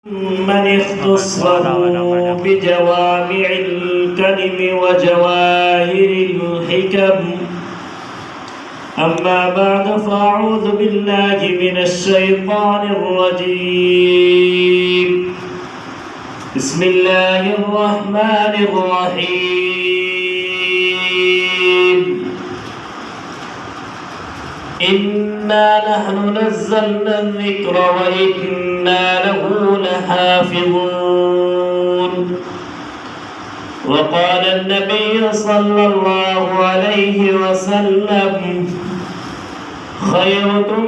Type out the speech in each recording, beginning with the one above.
من اختصه بجوامع الكلم وجواهر الحكم. أما بعد فأعوذ بالله من الشيطان الرجيم. بسم الله الرحمن الرحيم. إنا نحن نزلنا الذكر وإنا له لحافظون. وقال النبي صلى الله عليه وسلم: خيركم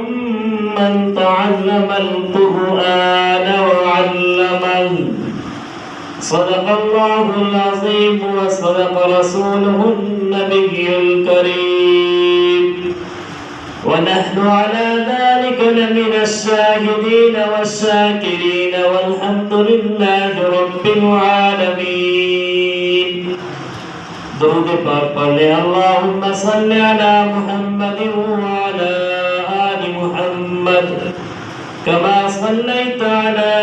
من تعلم القرآن وعلمه. صدق الله العظيم وصدق رسوله النبي الكريم. ونحن على ذلك لمن الشاهدين والشاكرين والحمد لله رب العالمين. درود پاک پڑھ لیں. اللهم صل على محمد وعلى آل محمد كما صليت على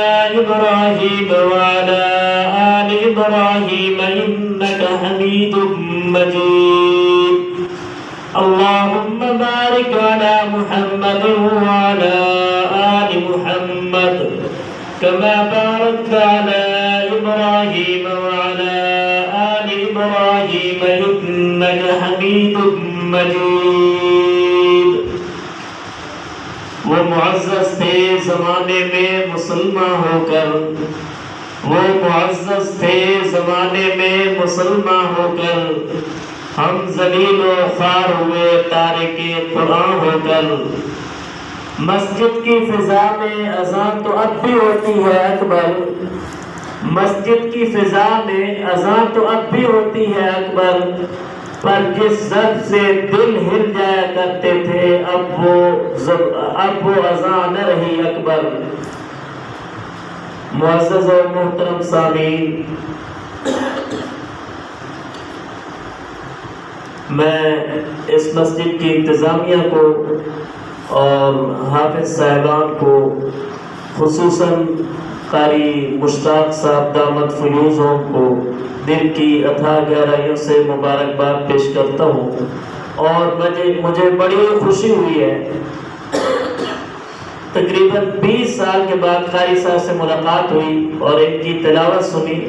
إبراهيم وعلى آل إبراهيم إنك حميد مجيد. اللهم بارك على محمد وعلى آل محمد كما باركت على إبراهيم وعلى آل إبراهيم إنك حميد مجيد. وہ معزز تھے زمانے میں مسلمان ہو کر، وہ معزز تھے زمانے میں مسلمان ہو کر، ہم ذلیل و خوار ہوئے تارک قرآن ہو کر. مسجد کی فضا میں اذان تو اب بھی ہوتی ہے اکبر، مسجد کی فضا میں اذان تو اب بھی ہوتی ہے اکبر، پر جس ضد سے دل ہل جایا کرتے تھے اب وہ اذان نہ رہی اکبر. معزز و محترم سامعین، میں اس مسجد کی انتظامیہ کو اور حافظ صاحبان کو، خصوصاً قاری مشتاق صاحب دامت فیوزوں کو دل کی اتھا گہرائیوں سے مبارکباد پیش کرتا ہوں. اور مجھے بڑی خوشی ہوئی ہے، تقریباً 20 سال کے بعد قاری صاحب سے ملاقات ہوئی اور ان کی تلاوت سنی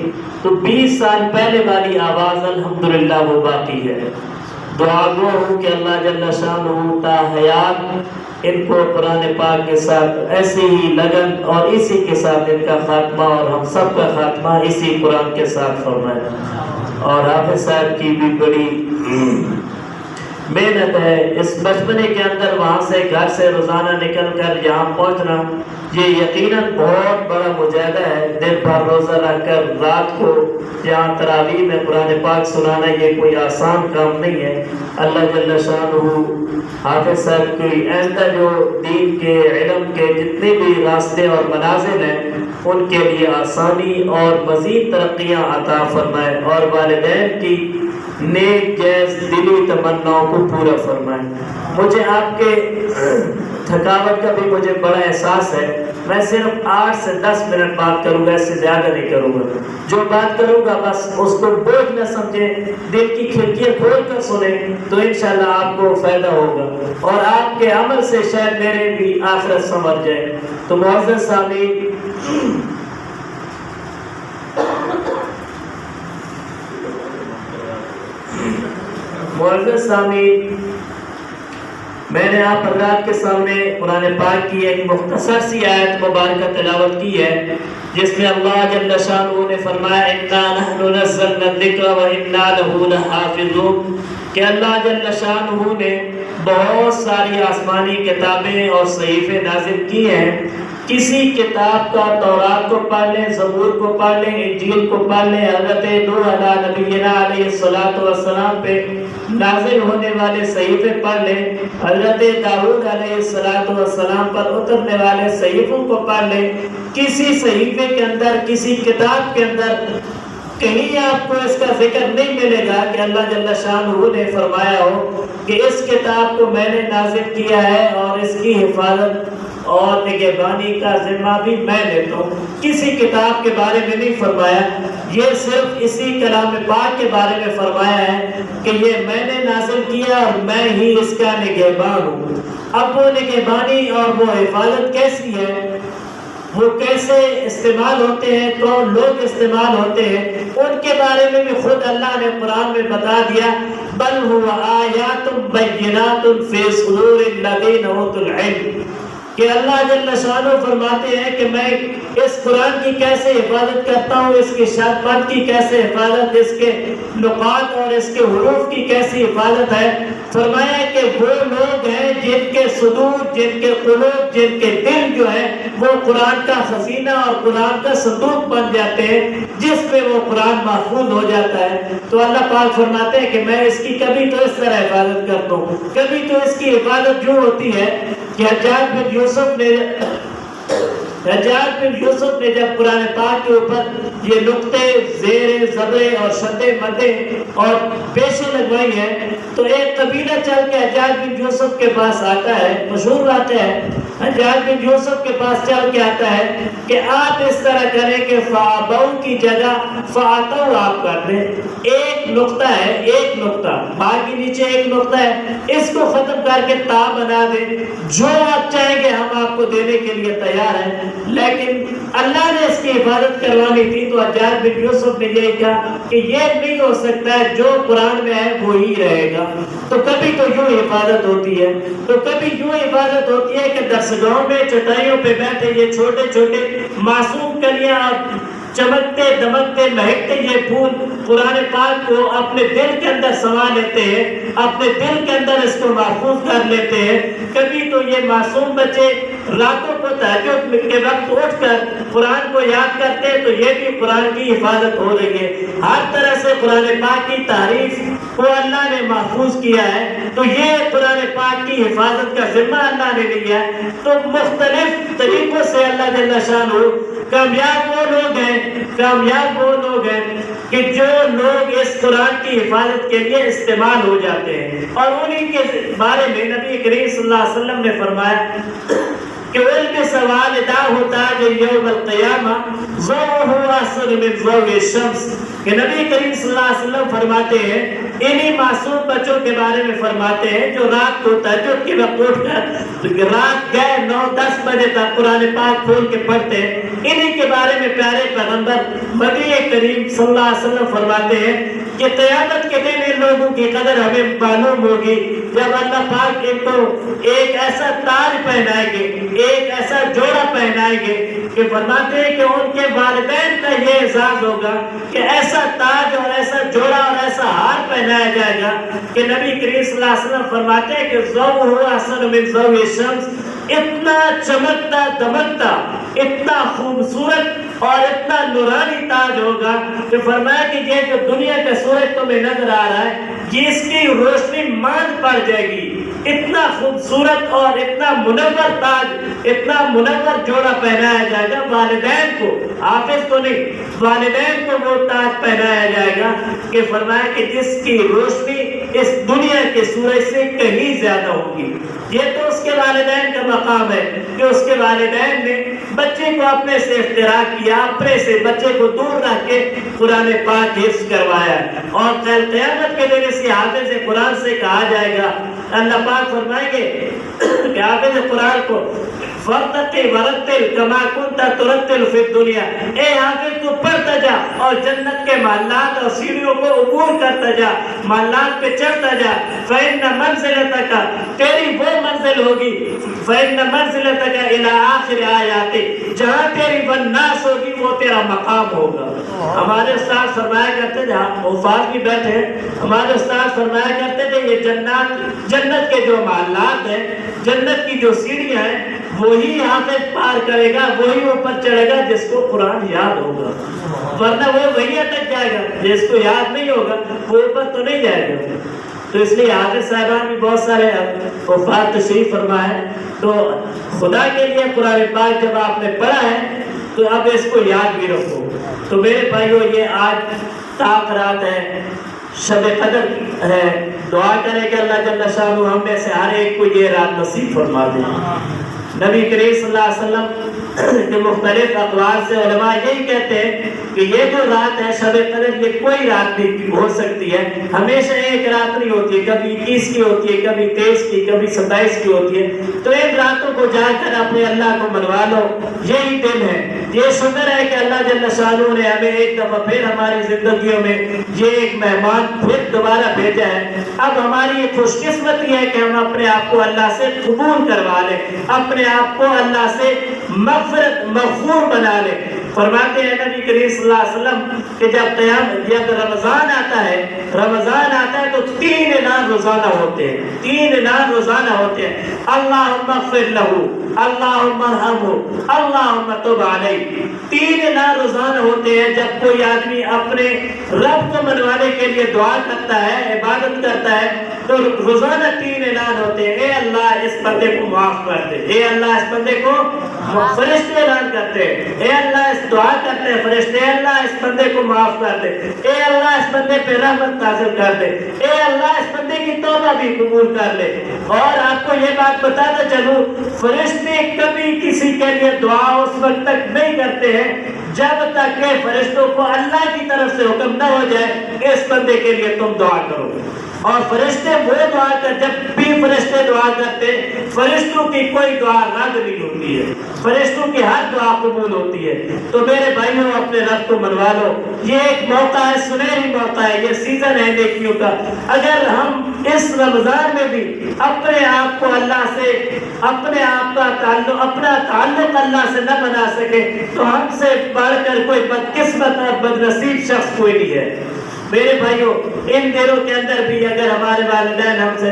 تو 20 سال پہلے والی آواز الحمدللہ وہ باقی ہے. دعا گو ہوں کہ اللہ جل شانہ تا حیات ان کو قرآن پاک کے ساتھ ایسی ہی لگن اور اسی کے ساتھ ان کا خاتمہ اور ہم سب کا خاتمہ اسی قرآن کے ساتھ فرمائے. اور حافظ صاحب کی بھی بڑی محنت ہے اس بچپنے کے اندر، وہاں سے گھر سے روزانہ نکل کر یہاں پہنچنا یہ یقیناً بہت بڑا مجاہدہ ہے. دن بھر روزہ رکھ کر رات کو یہاں تراویح میں قرآن پاک سنانا یہ کوئی آسان کام نہیں ہے. اللہ جل شانہ حافظ صاحب کی آئندہ جو دین کے علم کے جتنے بھی راستے اور منازل ہیں ان کے لیے آسانی اور مزید ترقیاں عطا فرمائے اور والدین کی نیک جیز دلی تمناؤں کو پورا فرمائے. مجھے آپ کے تھکاوٹ کا بھی مجھے بڑا احساس ہے. میں صرف 8 سے 10 منٹ بات کروں گا، اس سے زیادہ نہیں کروں گا. جو بات کروں گا بس اس کو بوجھ نہ سمجھیں، دل کی کھڑکیاں کھول کر سنیں تو انشاءاللہ آپ کو فائدہ ہوگا اور آپ کے عمل سے شاید میرے بھی آخرت سنور جائے. تو معزز سامعین، میں نے آپ حضرات کے سامنے قرآن پاک کی ایک مختصر سی آیت مبارکہ تلاوت کی ہے جس میں اللہ جل شانہ نے فرمایا: اِنَّا نَحْنُ نَزَّلْنَا الذِّكْرَ وَإِنَّا لَهُ لَحَافِظُونَ، کہ اللہ جل شانہ نے بہت ساری آسمانی کتابیں اور صحیفے نازل کی ہیں. کسی کتاب کا تورات کو پڑھ لیں، زبور کو پڑھ لیں، انجیل کو پڑھ لیں، حضرت نوح علیہ نبینا علیہ السلام پہ نازل ہونے والے صحیفے پڑھ لیں، حضرت داؤد علیہ السلام پر اترنے والے صحیفوں کو پڑھ لیں. کسی صحیفے کے اندر، کسی کتاب کے اندر کہیں آپ کو اس کا ذکر نہیں ملے گا کہ اللہ جل شانہ نے فرمایا ہو کہ اس کتاب کو میں نے نازل کیا ہے اور اس کی حفاظت اور نگہبانی کا ذمہ بھی میں لیتا ہوں۔ کسی کتاب کے بارے میں نہیں فرمایا، یہ صرف اسی کلام پاک کے بارے میں فرمایا ہے کہ یہ میں نے نازل کیا اور میں ہی اس کا نگہبان ہوں۔ اب وہ نگہبانی اور وہ حفاظت کیسی ہے، وہ کیسے استعمال ہوتے ہیں، کون لوگ استعمال ہوتے ہیں، ان کے بارے میں بھی خود اللہ نے قرآن میں بتا دیا، بل هو آیات بینات فی صدور الذین اوتوا العلم، کہ اللہ جل شانہ فرماتے ہیں کہ میں اس قرآن کی کیسے حفاظت کرتا ہوں، اس کی شرط کی کیسے حفاظت، اس کے نقاط اور اس کے حروف کی کیسی حفاظت ہے۔ فرمایا کہ وہ لوگ ہیں جن کے صدور، جن کے قلوب، جن کے دل جو ہے وہ قرآن کا خزینہ اور قرآن کا صندوق بن جاتے ہیں، جس پہ وہ قرآن محفوظ ہو جاتا ہے۔ تو اللہ پاک فرماتے ہیں کہ میں اس کی کبھی تو اس طرح حفاظت کرتا ہوں، کبھی تو اس کی حفاظت جو ہوتی ہے کہ حجاج بن یوسف نے جب قرآن پاک کے اوپر یہ نقطے زیر زبر اور شدے مدے اور پیشے لگوائی ہیں، تو ایک قبیلہ چل کے حجاج بن یوسف کے پاس آتا ہے، مشہور بات ہے، حجاج بن یوسف کے پاس چل کے آتا ہے کہ آپ اس طرح کریں کہ فَعَبَوْ کی جگہ فَعَتَوْ آپ کر دیں۔ ایک نقطہ ہے، ایک نقطہ، باقی نیچے ایک نقطہ ہے، اس کو ختم کر کے تا بنا دیں، جو آپ چاہیں گے ہم آپ کو دینے کے لیے تیار ہیں۔ لیکن اللہ نے اس کی حفاظت کروانی تھی، تو حجاج بن یوسف نے یہ کہا کہ یہ نہیں ہو سکتا ہے، جو قرآن میں ہے وہی رہے گا۔ تو کبھی تو یوں حفاظت ہوتی ہے، تو کبھی یوں حفاظت ہوتی ہے کہ درسگاہوں میں چٹائیوں پہ بیٹھے یہ چھوٹے چھوٹے معصوم کلیاں چمکتے دمکتے مہکتے یہ پھول قرآن پاک کو اپنے دل کے اندر سما لیتے ہیں، اپنے دل کے اندر اس کو محفوظ کر لیتے ہیں۔ کبھی تو یہ معصوم بچے راتوں کو تہجد کے وقت اٹھ کر قرآن کو یاد کرتے ہیں، تو یہ بھی قرآن کی حفاظت ہو رہی ہے۔ ہر طرح سے قرآن پاک کی تعریف کو اللہ نے محفوظ کیا ہے، تو یہ قرآن پاک کی حفاظت کا ذمہ اللہ نے لیا ہے۔ تو مختلف طریقوں سے اللہ جل شانہ کامیاب وہ لوگ ہیں کہ جو لوگ اس قرآن کی حفاظت کے لیے استعمال ہو جاتے ہیں، اور انہی کے بارے میں نبی کریم صلی اللہ علیہ وسلم نے فرمایا کہ علم سوال ادا ہوتا ہے یوم القیامہ ضوءہ احسن من ضوء الشمس، کہ نبی کریم صلی اللہ علیہ وسلم فرماتے ہیں، انہی معصوم بچوں کے بارے میں فرماتے ہیں جو رات کو تہجد کے وقت اٹھ کر رات گئے 9-10 بجے تک قرآن پاک کھول کے پڑھتے ہیں، انہی کے بارے میں پیارے پیغمبر نبی کریم صلی اللہ علیہ وسلم فرماتے ہیں کہ قیامت کے دن ان لوگوں کی قدر ہمیں معلوم ہوگی جب اللہ پاک ان کو ایک ایسا تاج پہنائیں گے، ایک ایسا جوڑا پہنائیں گے کہ فرماتے ہیں کہ ان کے والدین کا یہ اعزاز ہوگا کہ ایسا تاج اور ایسا جوڑا اور ایسا ہار پہنایا جائے گا کہ نبی کریم صلی اللہ علیہ وسلم فرماتے ہیں کہ ضوءہ احسن من ضوء الشمس، اتنا چمکتا دمکتا، اتنا خوبصورت اور اتنا نورانی تاج ہوگا کہ فرمایا کہ یہ جو دنیا کا سورج تمہیں نظر آ رہا ہے یہ اس کی روشنی ماند پڑ جائے گی، اتنا خوبصورت اور اتنا منور تاج، اتنا منور جوڑا پہنایا جائے گا والدین کو، حافظ کو نہیں، والدین کو وہ تاج پہنایا جائے گا کہ فرمایا کہ جس کی روشنی اس دنیا کے سورج سے کہیں زیادہ ہوگی۔ یہ تو اس کے والدین کا مقام ہے کہ اس کے والدین نے بچے کو اپنے سے اختراع کیا، اپنے سے بچے کو دور رکھ کے قرآن پاک حفظ کروایا، اور قیامت کے دن اسی حافظ قرآن سے کہا جائے گا، اللہ پاک فرمائیں گے کہ حافظ قرآن کو فَرْتَقِ وَرَتِّلْ كَمَا كُنْتَ تُرَتِّلُ فِي الدُّنْيَا، اے حافظ تو پڑھتا جا اور جنت کے محلات اور سیڑھیوں کو عبور کرتا جا، محلات پہ چڑھتا جا، فَإِنَّ مَنْزِلَتَكَ، تیری وہ منزل ہوگی، فَإِنَّ مَنْزِلَتَكَ إِلَىٰ آخِرِ آیَاتِ، جہاں تیری والناس ہوگی وہ تیرا مقام ہوگا۔ ہمارے استاد فرمایا کرتے تھے، حفاظ بھی بیٹھے ہیں، ہمارے استاد فرمایا کرتے تھے یہ جنت کے جو محلات ہیں، جنت کی جو سیڑھیاں ہیں، وہی حافظ پار کرے گا، وہی اوپر چڑھے گا جس کو قرآن یاد ہوگا، ورنہ وہ وہی اٹک جائے گا، جس کو یاد نہیں ہوگا وہ اوپر تو نہیں جائے گا۔ تو اس لیے حافظ صاحبان بھی بہت سارے وفات تشریف فرمائے، تو خدا کے لیے قرآن پاک جب آپ نے پڑھا ہے تو اب اس کو یاد بھی رکھو۔ تو میرے بھائیو یہ آج طاق رات ہے، شب قدر ہے، دعا کریں کہ اللہ جل شانہ ہم میں سے ہر ایک کو یہ رات نصیب فرما دے۔ نبی کریم صلی اللہ علیہ وسلم کے مختلف اقوال سے علماء یہی کہتے ہیں کہ یہ جو رات ہے شب قدر یہ کوئی رات بھی ہو سکتی ہے، ہمیشہ ایک رات نہیں ہوتی ہے، کبھی 21 کی ہوتی ہے، کبھی 23 کی، کبھی 27 کی ہوتی ہے۔ تو ان راتوں کو جا کر اپنے اللہ کو منوا لو، یہی دن ہے۔ یہ شکر ہے کہ اللہ جل شانہ نے ہمیں ایک دفعہ پھر ہماری زندگیوں میں یہ ایک مہمان پھر دوبارہ بھیجا ہے۔ اب ہماری یہ خوش قسمتی ہے کہ ہم اپنے آپ کو اللہ سے قبول کروا لیں، اپنے آپ کو اللہ سے مغفور بنا لیں۔ فرماتے ہیں نبی کریم صلی اللہ علیہ وسلم کہ جب رمضان آتا ہے تو 3 اعلان روزانہ ہوتے ہیں، 3 اعلان روزانہ ہوتے ہیں۔ اللہم اغفر لہو، اللہم ارحمہ، اللہم تب علیہ۔ 3 اعلان روزانہ ہوتے ہیں جب کوئی آدمی اپنے رب کو منوانے کے لیے دعا کرتا ہے، عبادت کرتا ہے، تو روزانہ 3 اعلان ہوتے ہیں۔ اے اللہ اس بندے کو معاف کر دے، اے اللہ اس بندے کو، فرشتے اعلان کرتے ہیں، اے اللہ اس دعا کرتے ہیں فرشتے، اے اللہ اس بندے کو معاف کر دے، اے اللہ اس بندے پہ رحمت نازل کر دے، اے اللہ اس بندے کی توبہ بھی قبول کر لے۔ اور آپ کو یہ بات بتاتا چلوں، فرشتے کبھی کسی کے لیے دعا اس وقت تک نہیں کرتے ہیں جب تک کہ فرشتوں کو اللہ کی طرف سے حکم نہ ہو جائے کہ اس بندے کے لیے تم دعا کرو۔ اور فرشتے وہ دعا کر، جب بھی فرشتے دعا کرتے، فرشتوں کی کوئی دعا رد نہیں ہوتی ہے، فرشتوں کی ہر دعا قبول ہوتی ہے۔ تو میرے بھائیوں اپنے رب کو منوا لو، یہ ایک موقع ہے، سنہری موقع ہے، یہ سیزن ہے نیکیوں کا۔ اگر ہم اس رمضان میں بھی اپنے آپ کو اللہ سے، اپنے آپ کا تعلق، اپنا تعلق اللہ سے نہ بنا سکے تو ہم سے بڑھ کر کوئی بدقسمت اور بدنصیب شخص کوئی نہیں ہے۔ میرے بھائیوں ان دنوں کے اندر بھی اگر ہمارے والدین ہم سے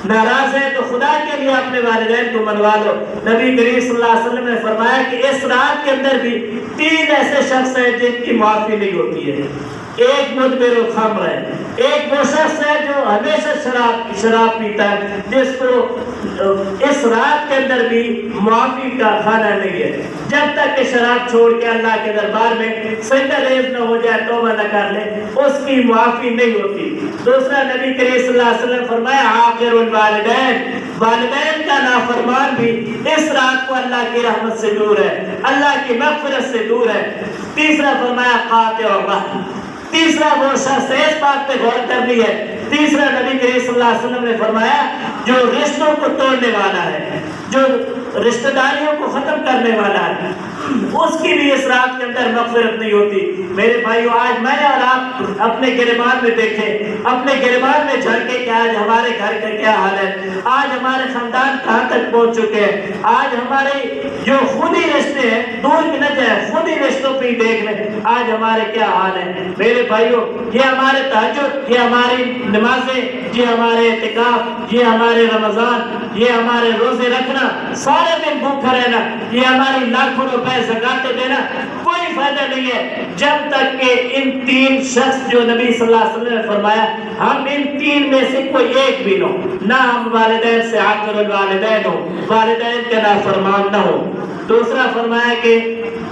ناراض ہیں تو خدا کے لیے اپنے والدین کو منوا لو۔ نبی کریم صلی اللہ علیہ وسلم نے فرمایا کہ اس رات کے اندر بھی 3 ایسے شخص ہیں جن کی معافی نہیں ہوتی ہے۔ ایک مدبر الخمر ہے، ایک وہ شخص ہے جو ہمیشہ شراب پیتا ہے، جس کو اس رات کے اندر بھی معافی کا کھانا نہیں ہے۔ جب تک کہ شراب چھوڑ کے اللہ کے دربار میں سجدہ ریز نہ ہو جائے، توبہ نہ کر لے، اس کی معافی نہیں ہوتی۔ دوسرا نبی کریم صلی اللہ علیہ وسلم نے فرمایا عاقر الوالدین، والدین کا نافرمان بھی اس رات کو اللہ کی رحمت سے دور ہے، اللہ کی مغفرت سے دور ہے۔ تیسرا فرمایا قاطع الرحم، تیسرا وہ شخص، اس بات پہ غور کرنی ہے، تیسرا نبی کریم صلی اللہ علیہ وسلم نے فرمایا جو رشتوں کو توڑنے والا ہے، جو رشتہ داریوں کو ختم کرنے والا ہے، اس کی بھی اس رات کے اندر مغفرت نہیں ہوتی۔ میرے بھائیو آج میں اور آپ اپنے گریبان میں دیکھیں، اپنے گریبان میں جھانکیں کہ آج ہمارے گھر کا کیا حال ہے، آج ہمارے خاندان کہاں تک پہنچ چکے ہیں، آج ہمارے جو خودی رشتے ہیں، دور کی نہ جائے، خودی رشتوں پہ ہی دیکھ لیں آج ہمارے کیا حال ہے۔ میرے بھائیو یہ ہمارے تہجد، یہ ہماری نمازیں، یہ ہمارے اعتکاف، یہ ہمارے رمضان، یہ ہمارے روزے رکھنا، سارے دن بھوکا رہنا، یہ ہماری لاکھوں روپے زکاتے دینا، کوئی فائدہ نہیں ہے جب تک کہ ان 3 شخص جو نبی صلی اللہ علیہ وسلم نے فرمایا ہم ان 3 میں سے کوئی ایک بھی نہ ہم والدین سے عاقر الوالدین ہو، والدین کا نافرمان نہ ہو۔ دوسرا فرمایا کہ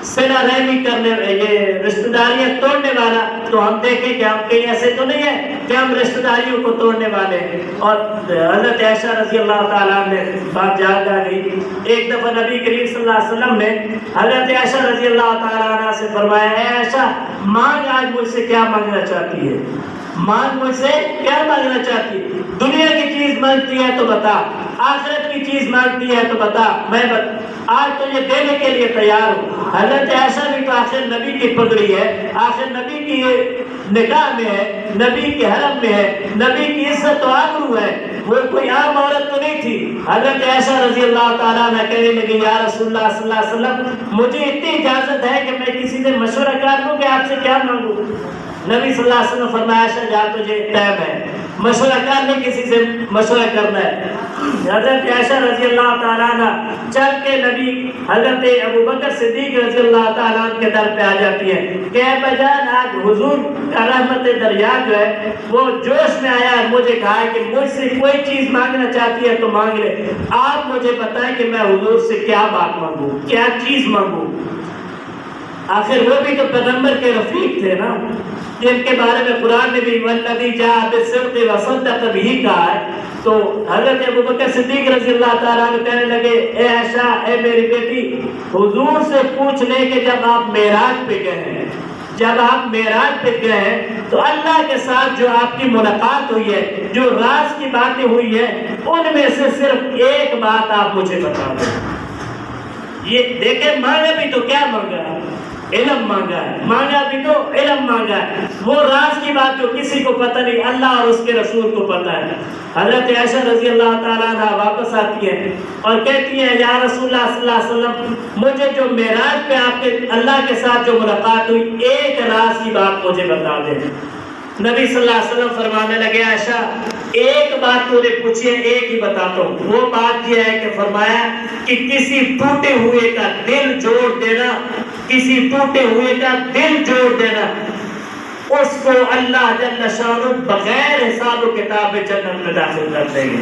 صلہ رحمی کرنے، یہ رشتہ داریاں توڑنے والا، تو ہم دیکھیں کہ ہم کہیں ایسے تو نہیں ہے کہ ہم رشتہ داریوں کو توڑنے والے ہیں۔ اور حضرت عائشہ رضی اللہ تعالیٰ نے بات یاد آ گئی، ایک دفعہ نبی کریم صلی اللہ علیہ وسلم نے حضرت عائشہ رضی اللہ تعالیٰ عنہ سے فرمایا اے عائشہ مانگ آج مجھ سے کیا مانگنا چاہتی ہے، مانگ مجھ سے کیا مانگنا چاہتی ہے، دنیا کی چیز مانگتی ہے تو بتا، آخرت کی چیز مانگتی ہے تو بتا، میں آج تو یہ دینے کے لیے تیار ہوں۔ حضرت عائشہ بھی تو آخر نبی کی پگڑی ہے، آخر نبی کی نکاح میں ہے، نبی کے حرم میں ہے، نبی کی عزت و آبرو ہے، وہ کوئی عام عورت تو نہیں تھی۔ حضرت عائشہ رضی اللہ تعالیٰ عنہ کہنے لگی یا رسول اللہ صلی اللہ علیہ وسلم مجھے اتنی اجازت ہے کہ میں کسی سے مشورہ کر لوں کہ آپ سے کیا مانگوں۔ نبی صلی اللہ علیہ وسلم فرمایا عائشہ جا تجھے ٹائم ہے، مشورہ کر لیں، کسی سے مشورہ کرنا ہے۔ حضرت عائشہ رضی اللہ تعالیٰ عنہ چل کے نبی حضرت ابوبکر صدیق رضی اللہ تعالیٰ عنہ کے در پہ آ جاتی ہے کہ اے بجان آج حضور کا رحمت دریا جو ہے وہ جوش میں آیا ہے، مجھے کہا ہے کہ مجھ سے کوئی چیز مانگنا چاہتی ہے تو مانگ لے، آپ مجھے بتائیں کہ میں حضور سے کیا بات مانگوں، کیا چیز مانگوں۔ آخر وہ بھی تو پیغمبر کے رفیق تھے نا، جن کے بارے میں قرآن نے بھی والذی جاء بالصدق وصدق بہ کہا ہے، تو حضرت ابوبکر صدیق رضی اللہ تعالیٰ عنہ کہنے لگے اے عائشہ، اے میری بیٹی، حضور سے پوچھ لیں کہ جب آپ معراج پہ گئے ہیں، جب آپ معراج پہ گئے ہیں تو اللہ کے ساتھ جو آپ کی ملاقات ہوئی ہے، جو راز کی باتیں ہوئی ہیں، ان میں سے صرف ایک بات آپ مجھے بتا دیں۔ یہ دیکھیں، مانگا بھی تو کیا مانگا ہے؟ علم مانگا ہے، مانگا بھی تو علم مانگا ہے، وہ راز کی بات جو کسی کو پتہ نہیں، اللہ اور اس کے رسول کو پتہ ہے۔ حضرت عائشہ رضی اللہ تعالیٰ عنہ واپس آتی ہے اور کہتی ہیں یا رسول اللہ صلی اللہ علیہ وسلم، مجھے جو معراج پہ آپ کے اللہ کے ساتھ جو ملاقات ہوئی، ایک راز کی بات مجھے بتا دیں۔ نبی صلی اللہ علیہ وسلم فرمانے لگے عائشہ، ایک بات تو نے پوچھی ہے، ایک ہی بتاتا ہوں۔ وہ بات یہ ہے کہ فرمایا کہ کسی ٹوٹے ہوئے کا دل جوڑ دینا، کسی ٹوٹے ہوئے کا دل جوڑ دینا، اس کو اللہ جل شانہ بغیر حساب و کتاب جنت میں داخل کر دیں گے۔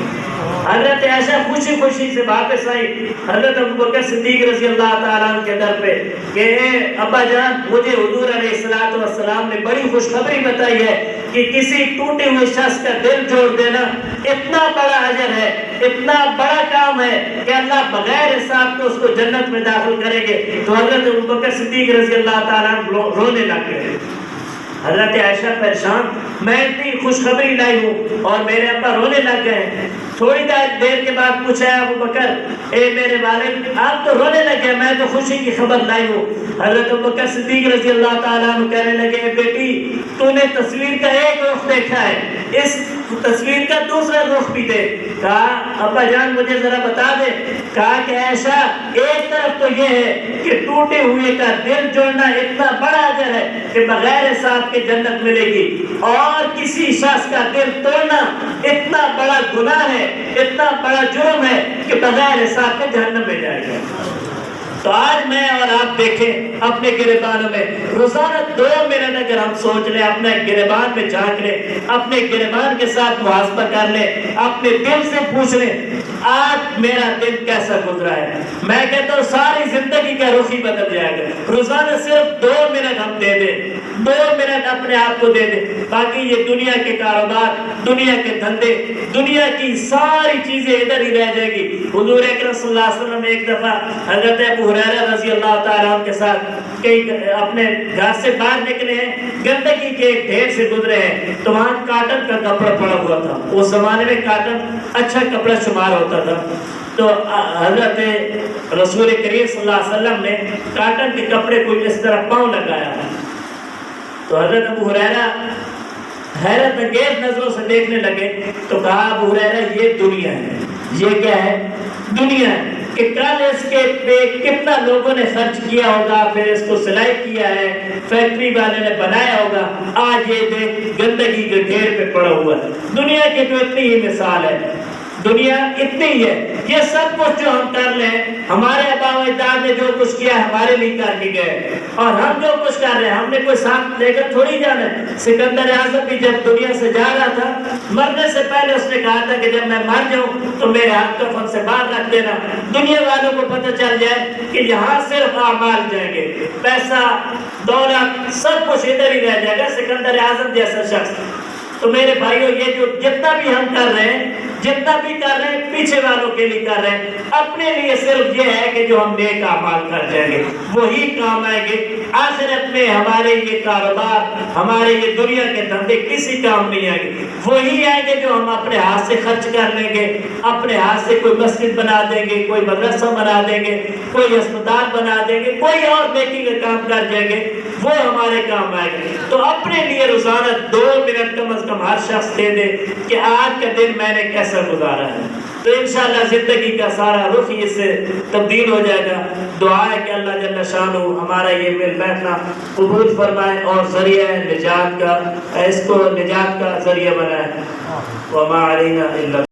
حضرت عائشہ خوشی خوشی سے واپس آئی حضرت ابوبکر صدیق رضی اللہ تعالیٰ عنہ کے در پہ کہ اے ابا جان، مجھے حضور علیہ السلام نے بڑی خوشخبری بتائی ہے کہ کسی ٹوٹے ہوئے شخص کا دل جوڑ دینا اتنا بڑا اجر ہے، اتنا بڑا کام ہے کہ اللہ بغیر حساب کو اس کو جنت میں داخل کریں گے۔ تو حضرت ابوبکر صدیق رضی اللہ تعالیٰ عنہ رونے لگ گئے۔ حضرت عائشہ پریشان، میں اتنی خوشخبری لائی ہوں اور میرے ابا رونے لگ گئے۔ تھوڑی دیر کے بعد پوچھا ابوبکر، اے میرے والد، آپ تو رونے لگے، میں تو خوشی کی خبر لائی ہوں۔ حضرت ابوبکر صدیق رضی اللہ تعالیٰ عنہ کہنے لگے بیٹی، تو نے تصویر کا ایک رخ دیکھا ہے، اس تصویر کا دوسرا رخ بھی دے۔ کہا ابا جان مجھے ذرا بتا دے۔ کہا کہ عائشہ، ایک طرف تو یہ ہے کہ ٹوٹے ہوئے کا دل جوڑنا اتنا بڑا اجر ہے کہ بغیر حساب کے جنت ملے گی، اور کسی شخص کا دل توڑنا اتنا بڑا گناہ ہے، اتنا بڑا جرم ہے کہ بغیر حساب کے جہنم میں جائے گا۔ تو آج میں اور آپ دیکھیں اپنے گریبانوں میں روزانہ 2 منٹ اگر ہم سوچ لیں، اپنے گریبان میں جھانک لیں، اپنے گریبان کے ساتھ محاسبہ کر لیں، اپنے دل سے پوچھ لیں آج میرا دن کیسا گزرا ہے، میں کہتا ہوں ساری زندگی کا رخ ہی بدل جائے گا۔ روزانہ صرف 2 منٹ ہم دے دیں، 2 منٹ اپنے آپ کو دے دیں، باقی یہ دنیا کے کاروبار، دنیا کے دھندے، دنیا کی ساری چیزیں ادھر ہی رہ جائے گی۔ حضور اکرم صلی اللہ علیہ وسلم ایک دفعہ حضرت ابو ہریرہ رضی اللہ تعالیٰ عنہ کے ساتھ کہیں اپنے گھر سے باہر نکلے ہیں، گندگی کے ایک ڈھیر سے گزرے ہیں، تو وہاں کاٹن کا کپڑا پڑا ہوا تھا۔ اس زمانے میں کاٹن اچھا کپڑا شمار ہوتا تھا، تو حضرت رسول کریم صلی اللہ علیہ وسلم نے کاٹن کے کپڑے کو اس طرح پاؤں لگایا، تو حضرت ابو ہریرہ حیرت انگیز نظروں سے دیکھنے لگے، تو کہا ابو ہریرہ یہ دنیا ہے۔ یہ کیا ہے؟ دنیا ہے کہ کل اس کے پہ کتنا لوگوں نے خرچ کیا ہوگا، پھر اس کو سلائی کیا ہے، فیکٹری والے نے بنایا ہوگا، آج یہ دیکھ گندگی کے ڈھیر پہ پڑا ہوا ہے۔ دنیا کی تو اتنی ہی مثال ہے، دنیا اتنی ہی ہے۔ یہ سب کچھ جو ہم کر لیں، ہمارے آبا و اجداد نے جو کچھ کیا ہمارے لیے کر کے گئے، اور ہم جو کچھ کر رہے ہیں ہم نے کوئی ساتھ لے کر تھوڑی جانا ہے۔ سکندر اعظم بھی جب دنیا سے جا رہا تھا، مرنے سے پہلے اس نے کہا تھا کہ جب میں مر جاؤں تو میرے ہاتھ کفن سے باہر رکھ دینا، دنیا والوں کو پتہ چل جائے کہ یہاں صرف اعمال جائیں گے، پیسہ دولت سب کچھ ادھر ہی رہ جائے گا، سکندر اعظم جیسا شخص۔ تو میرے بھائیوں، یہ جو جتنا بھی ہم کر رہے ہیں، جتنا بھی کر رہے ہیں پیچھے والوں کے لیے کر رہے ہیں، اپنے لیے صرف یہ ہے کہ جو ہم نیک اعمال کر جائیں گے وہی کام آئیں گے۔ آخرت میں ہمارے یہ کاروبار، ہمارے یہ دنیا کے دھندے کسی کام نہیں آئیں گے، وہی آئیں گے جو ہم اپنے ہاتھ سے خرچ کر لیں گے، اپنے ہاتھ سے کوئی مسجد بنا دیں گے، کوئی مدرسہ بنا دیں گے، کوئی ہسپتال بنا دیں گے، کوئی اور نیکی کا کام کر جائیں گے، وہ ہمارے کام آئے گا۔ تو اپنے لیے روزانہ 2 منٹ کم از کم ہر شخص دے دے کہ آج کا دن میں نے کیسا گزارا ہے، تو انشاءاللہ زندگی کا سارا رخ ہی اس سے تبدیل ہو جائے گا۔ دعا ہے کہ اللہ جل شانہ ہمارا یہ مل بیٹھنا قبول فرمائے اور ذریعہ نجات کا، اس کو نجات کا ذریعہ بنائے۔ وما علینا الا